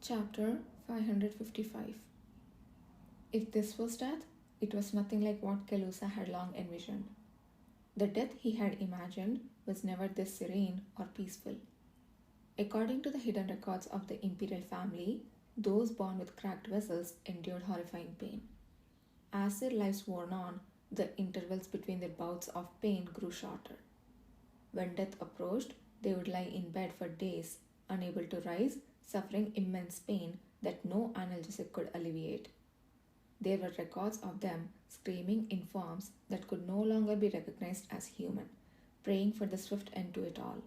Chapter 555. If this was death, it was nothing like what Keilusa had long envisioned. The death he had imagined was never this serene or peaceful. According to the hidden records of the imperial family, those born with cracked vessels endured horrifying pain. As their lives wore on, the intervals between their bouts of pain grew shorter. When death approached, they would lie in bed for days, unable to rise, suffering immense pain that no analgesic could alleviate. There were records of them screaming in forms that could no longer be recognized as human, praying for the swift end to it all.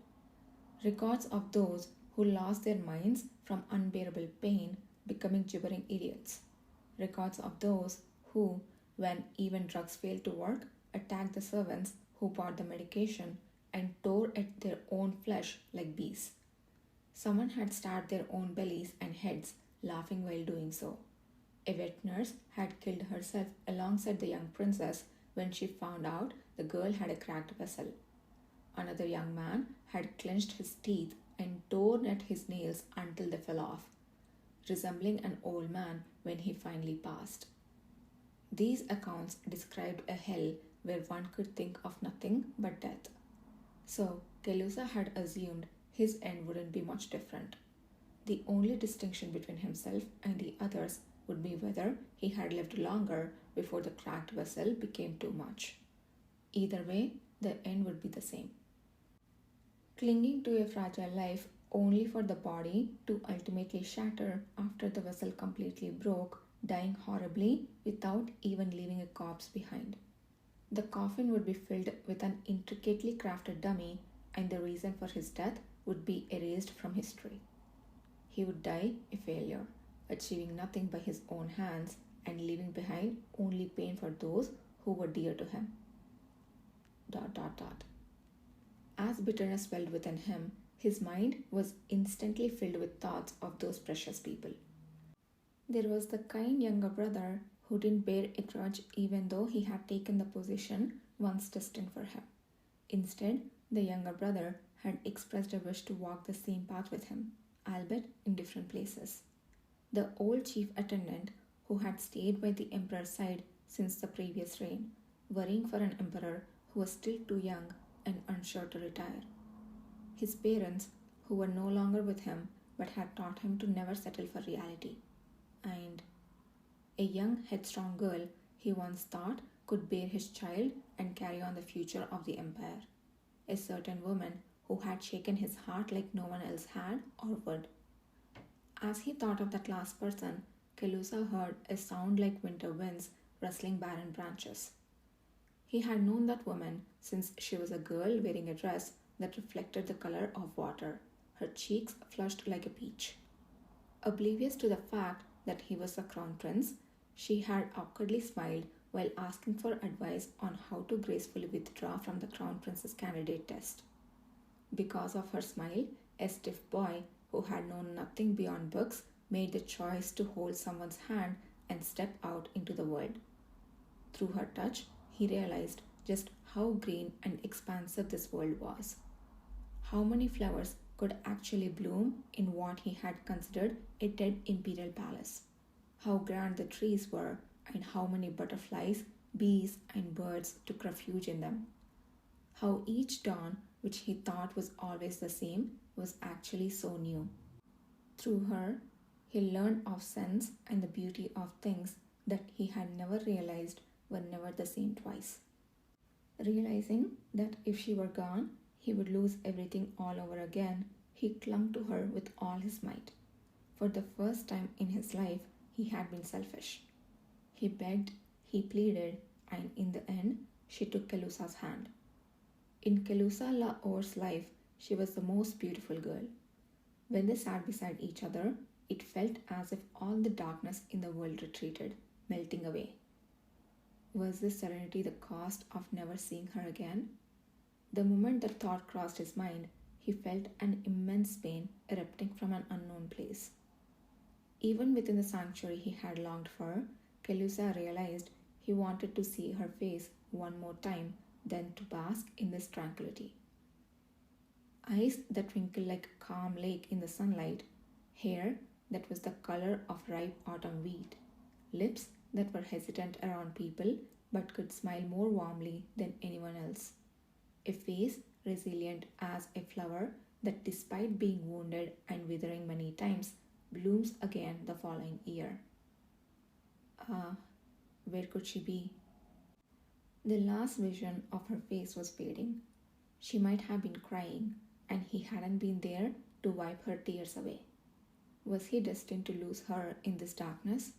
Records of those who lost their minds from unbearable pain, becoming gibbering idiots. Records of those who, when even drugs failed to work, attacked the servants who brought the medication and tore at their own flesh like bees. Someone had stabbed their own bellies and heads, laughing while doing so. A wet nurse had killed herself alongside the young princess when she found out the girl had a cracked vessel. Another young man had clenched his teeth and torn at his nails until they fell off, resembling an old man when he finally passed. These accounts described a hell where one could think of nothing but death. So, Keilusa had assumed his end wouldn't be much different. The only distinction between himself and the others would be whether he had lived longer before the cracked vessel became too much. Either way, the end would be the same. Clinging to a fragile life only for the body to ultimately shatter after the vessel completely broke, dying horribly without even leaving a corpse behind. The coffin would be filled with an intricately crafted dummy, and the reason for his death would be erased from history. He would die a failure, achieving nothing by his own hands and leaving behind only pain for those who were dear to him. ... As bitterness welled within him, his mind was instantly filled with thoughts of those precious people. There was the kind younger brother who didn't bear a grudge even though he had taken the position once destined for him. Instead, the younger brother had expressed a wish to walk the same path with him, albeit in different places. The old chief attendant who had stayed by the emperor's side since the previous reign, worrying for an emperor who was still too young and unsure to retire. His parents, who were no longer with him but had taught him to never settle for reality. And a young, headstrong girl he once thought could bear his child and carry on the future of the empire. A certain woman who had shaken his heart like no one else had or would. As he thought of that last person, Keilusa heard a sound like winter winds rustling barren branches. He had known that woman since she was a girl wearing a dress that reflected the color of water, her cheeks flushed like a peach. Oblivious to the fact that he was the crown prince, she had awkwardly smiled while asking for advice on how to gracefully withdraw from the crown prince's candidate test. Because of her smile, a stiff boy who had known nothing beyond books made the choice to hold someone's hand and step out into the world. Through her touch, he realized just how green and expansive this world was. How many flowers could actually bloom in what he had considered a dead imperial palace. How grand the trees were, and how many butterflies, bees, and birds took refuge in them. How each dawn, which he thought was always the same, was actually so new. Through her, he learned of sense and the beauty of things that he had never realized were never the same twice. Realizing that if she were gone, he would lose everything all over again, he clung to her with all his might. For the first time in his life, he had been selfish. He begged, he pleaded, and in the end, she took Keilusa's hand. In Keilusa Laor's life, she was the most beautiful girl. When they sat beside each other, it felt as if all the darkness in the world retreated, melting away. Was this serenity the cost of never seeing her again? The moment that thought crossed his mind, he felt an immense pain erupting from an unknown place. Even within the sanctuary he had longed for, Keilusa realized he wanted to see her face one more time, then to bask in this tranquility. Eyes that twinkle like a calm lake in the sunlight, hair that was the color of ripe autumn wheat, lips that were hesitant around people but could smile more warmly than anyone else, a face resilient as a flower that, despite being wounded and withering many times, blooms again the following year. Ah, where could she be? The last vision of her face was fading. She might have been crying, and he hadn't been there to wipe her tears away. Was he destined to lose her in this darkness,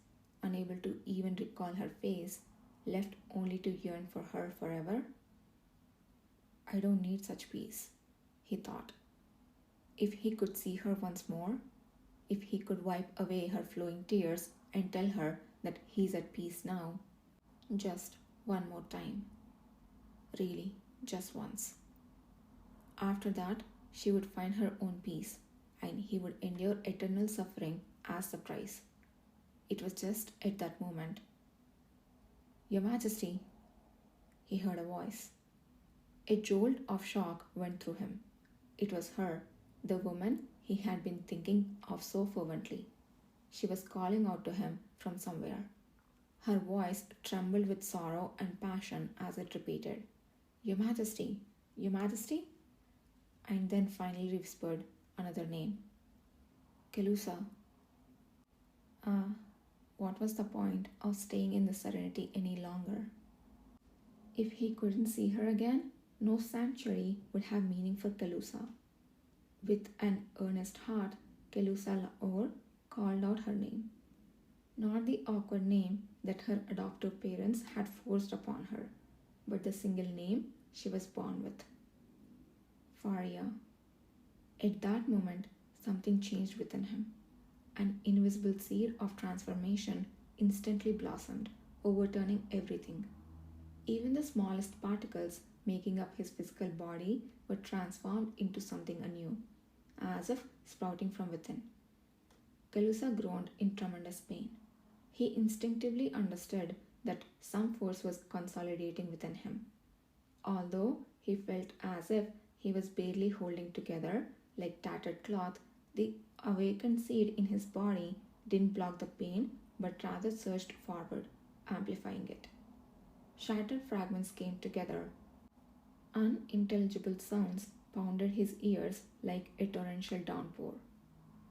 unable to even recall her face, left only to yearn for her forever? I don't need such peace, he thought. If he could see her once more, if he could wipe away her flowing tears and tell her that he's at peace now, just one more time. Really, just once. After that, she would find her own peace, and he would endure eternal suffering as the price. It was just at that moment. Your Majesty, he heard a voice. A jolt of shock went through him. It was her, the woman he had been thinking of so fervently. She was calling out to him from somewhere. Her voice trembled with sorrow and passion as it repeated, Your Majesty, Your Majesty? And then finally whispered another name, Keilusa. Ah, what was the point of staying in the serenity any longer? If he couldn't see her again, no sanctuary would have meaning for Keilusa. With an earnest heart, Keilusa Lahore called out her name. Not the awkward name that her adoptive parents had forced upon her, but the single name she was born with. Faria. At that moment, something changed within him. An invisible seed of transformation instantly blossomed, overturning everything. Even the smallest particles making up his physical body were transformed into something anew, as if sprouting from within. Keilusa groaned in tremendous pain. He instinctively understood that some force was consolidating within him. Although he felt as if he was barely holding together like tattered cloth, the awakened seed in his body didn't block the pain but rather surged forward, amplifying it. Shattered fragments came together. Unintelligible sounds pounded his ears like a torrential downpour.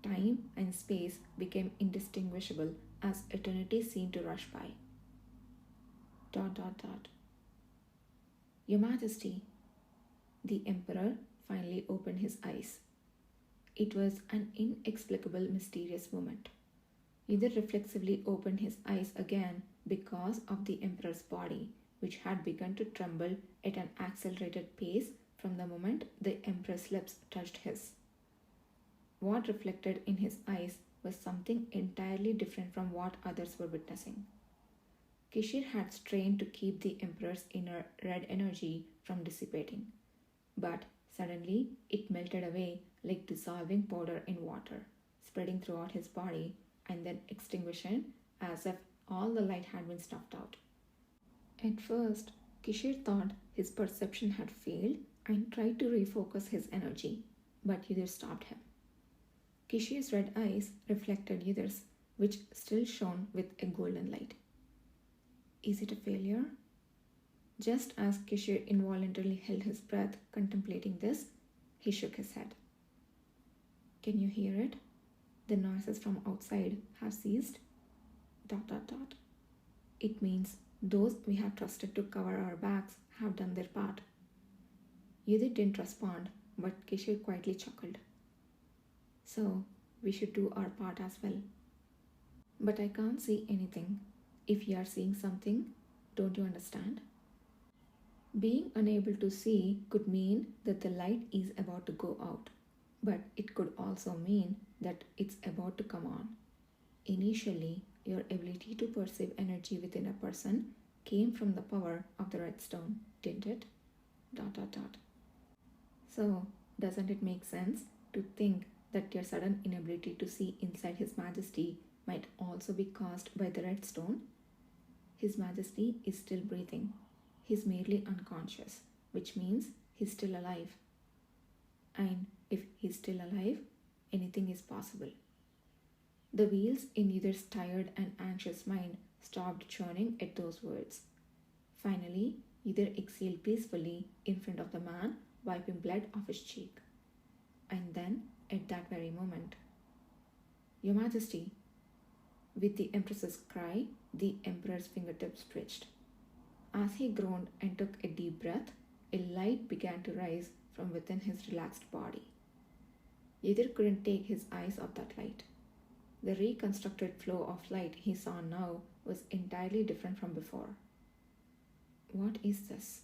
Time and space became indistinguishable as eternity seemed to rush by. ... Your Majesty, the Emperor finally opened his eyes. It was an inexplicable, mysterious moment. He then reflexively opened his eyes again because of the Emperor's body, which had begun to tremble at an accelerated pace from the moment the Emperor's lips touched his. What reflected in his eyes was something entirely different from what others were witnessing. Kishir had strained to keep the Emperor's inner red energy from dissipating, but suddenly it melted away like dissolving powder in water, spreading throughout his body and then extinguishing as if all the light had been snuffed out. At first, Kishir thought his perception had failed and tried to refocus his energy, but Yudhir stopped him. Kishir's red eyes reflected Yudhir's, which still shone with a golden light. Is it a failure? Just as Kishir involuntarily held his breath contemplating this, he shook his head. Can you hear it? The noises from outside have ceased. ... It means those we have trusted to cover our backs have done their part. Yudhir didn't respond, but Kishir quietly chuckled. So, we should do our part as well. But I can't see anything. If you are seeing something, don't you understand? Being unable to see could mean that the light is about to go out, but it could also mean that it's about to come on. Initially, your ability to perceive energy within a person came from the power of the red stone, didn't it? ... So, doesn't it make sense to think that your sudden inability to see inside His Majesty might also be caused by the red stone? His Majesty is still breathing. He's merely unconscious, which means he's still alive. And if he's still alive, anything is possible. The wheels in Yiddir's tired and anxious mind stopped churning at those words. Finally, Yiddir exhaled peacefully in front of the man, wiping blood off his cheek. And then, at that very moment, Your Majesty, with the Empress's cry, the Emperor's fingertips twitched. As he groaned and took a deep breath, a light began to rise from within his relaxed body. Yiddir couldn't take his eyes off that light. The reconstructed flow of light he saw now was entirely different from before. What is this?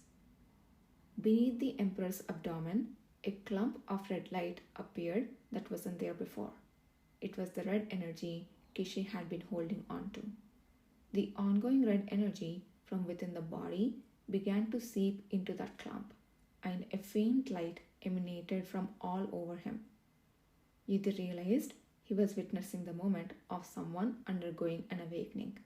Beneath the Emperor's abdomen, a clump of red light appeared that wasn't there before. It was the red energy Kishi had been holding on to. The ongoing red energy from within the body began to seep into that clump, and a faint light emanated from all over him. Yiddir realized he was witnessing the moment of someone undergoing an awakening.